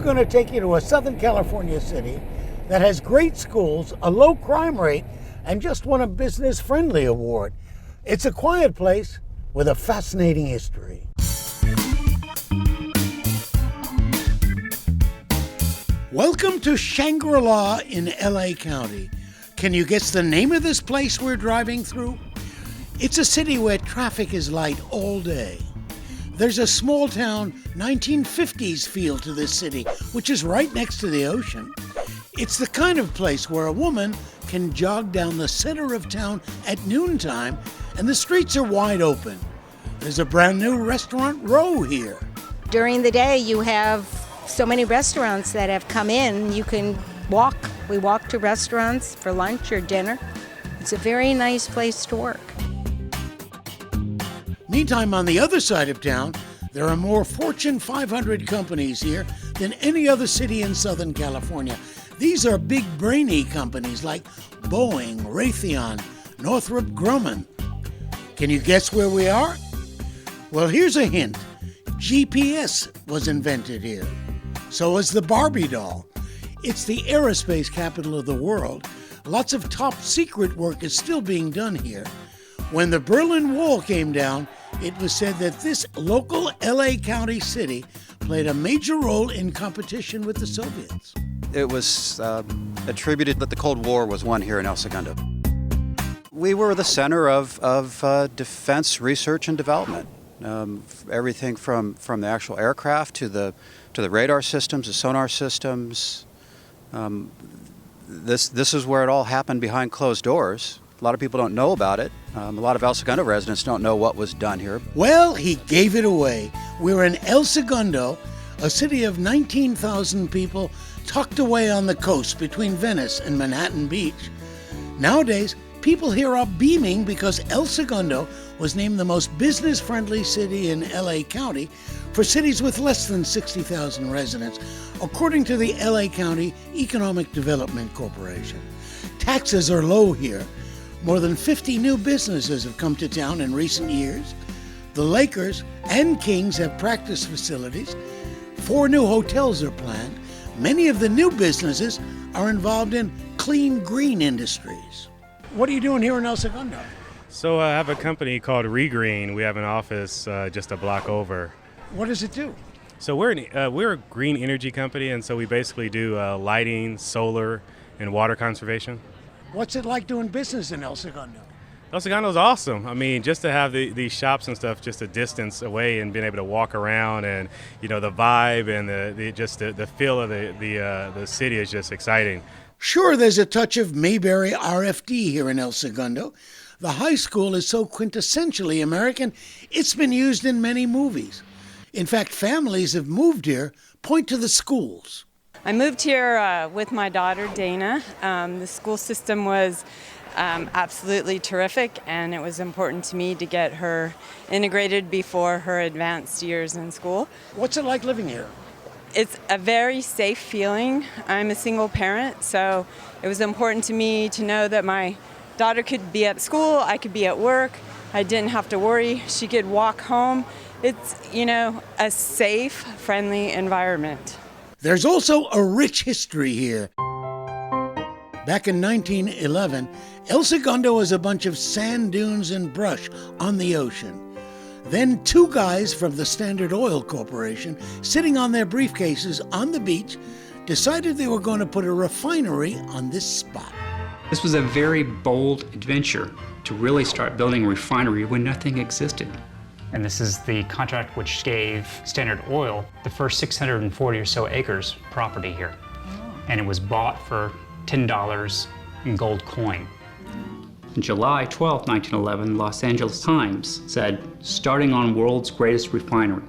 going to take you to a Southern California city that has great schools, a low crime rate, and just won a Business Friendly Award. It's a quiet place with a fascinating history. Welcome to Shangri-La in LA County. Can you guess the name of this place we're driving through? It's a city where traffic is light all day. There's a small town 1950s feel to this city, which is right next to the ocean. It's the kind of place where a woman can jog down the center of town at noontime and the streets are wide open. There's a brand new restaurant row here. During the day, you have so many restaurants that have come in. You can walk. We walk to restaurants for lunch or dinner. It's a very nice place to work. Meantime, on the other side of town, there are more Fortune 500 companies here than any other city in Southern California. These are big brainy companies like Boeing, Raytheon, Northrop Grumman. Can you guess where we are? Well, here's a hint. GPS was invented here. So was the Barbie doll. It's the aerospace capital of the world. Lots of top secret work is still being done here. When the Berlin Wall came down, it was said that this local LA County city played a major role in competition with the Soviets. It was attributed that the Cold War was won here in El Segundo. We were the center of defense research and development. Everything from the actual aircraft to the radar systems, the sonar systems. This is where it all happened behind closed doors. A lot of people don't know about it. A lot of El Segundo residents don't know what was done here. Well, he gave it away. We're in El Segundo, a city of 19,000 people tucked away on the coast between Venice and Manhattan Beach. Nowadays, people here are beaming because El Segundo was named the most business-friendly city in LA County for cities with less than 60,000 residents, according to the LA County Economic Development Corporation. Taxes are low here. More than 50 new businesses have come to town in recent years. The Lakers and Kings have practice facilities. 4 new hotels are planned. Many of the new businesses are involved in clean green industries. What are you doing here in El Segundo? So I have a company called Regreen. We have an office just a block over. What does it do? So we're a green energy company, and so we basically do lighting, solar, and water conservation. What's it like doing business in El Segundo? El Segundo's awesome. I mean, just to have these shops and stuff just a distance away and being able to walk around and, you know, the vibe and the feel of the city is just exciting. Sure, there's a touch of Mayberry RFD here in El Segundo. The high school is so quintessentially American, it's been used in many movies. In fact, families have moved here point to the schools. I moved here with my daughter, Dana. The school system was absolutely terrific, and it was important to me to get her integrated before her advanced years in school. What's it like living here? It's a very safe feeling. I'm a single parent, so it was important to me to know that my daughter could be at school, I could be at work, I didn't have to worry, she could walk home. It's, you know, a safe, friendly environment. There's also a rich history here. Back in 1911, El Segundo was a bunch of sand dunes and brush on the ocean. Then 2 guys from the Standard Oil Corporation, sitting on their briefcases on the beach, decided they were going to put a refinery on this spot. This was a very bold adventure to really start building a refinery when nothing existed. And this is the contract which gave Standard Oil the first 640 or so acres property here. And it was bought for $10 in gold coin. On July 12, 1911, Los Angeles Times said, starting on world's greatest refinery.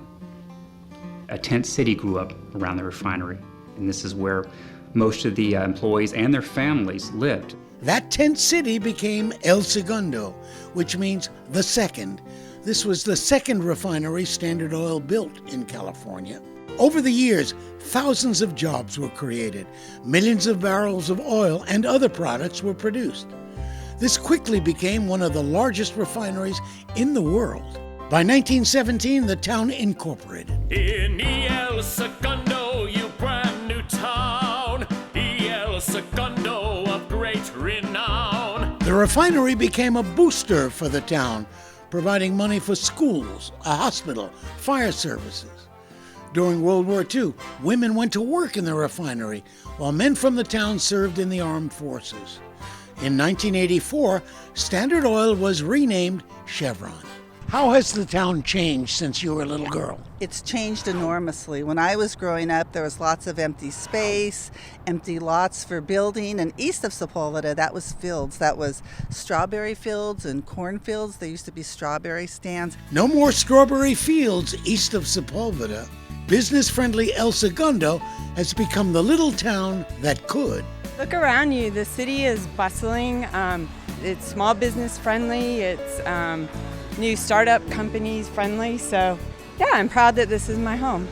A tent city grew up around the refinery. And this is where most of the employees and their families lived. That tent city became El Segundo, which means the second. This was the second refinery Standard Oil built in California. Over the years, thousands of jobs were created. Millions of barrels of oil and other products were produced. This quickly became one of the largest refineries in the world. By 1917, the town incorporated. In El Segundo, you brag. Segundo of great renown. The refinery became a booster for the town, providing money for schools, a hospital, fire services. During World War II, women went to work in the refinery, while men from the town served in the armed forces. In 1984, Standard Oil was renamed Chevron. How has the town changed since you were a little girl? It's changed enormously. When I was growing up, there was lots of empty space, empty lots for building, and east of Sepulveda, that was fields. That was strawberry fields and cornfields. There used to be strawberry stands. No more strawberry fields east of Sepulveda. Business-friendly El Segundo has become the little town that could. Look around you. The city is bustling. It's small business friendly. It's new startup companies friendly. So, yeah, I'm proud that this is my home.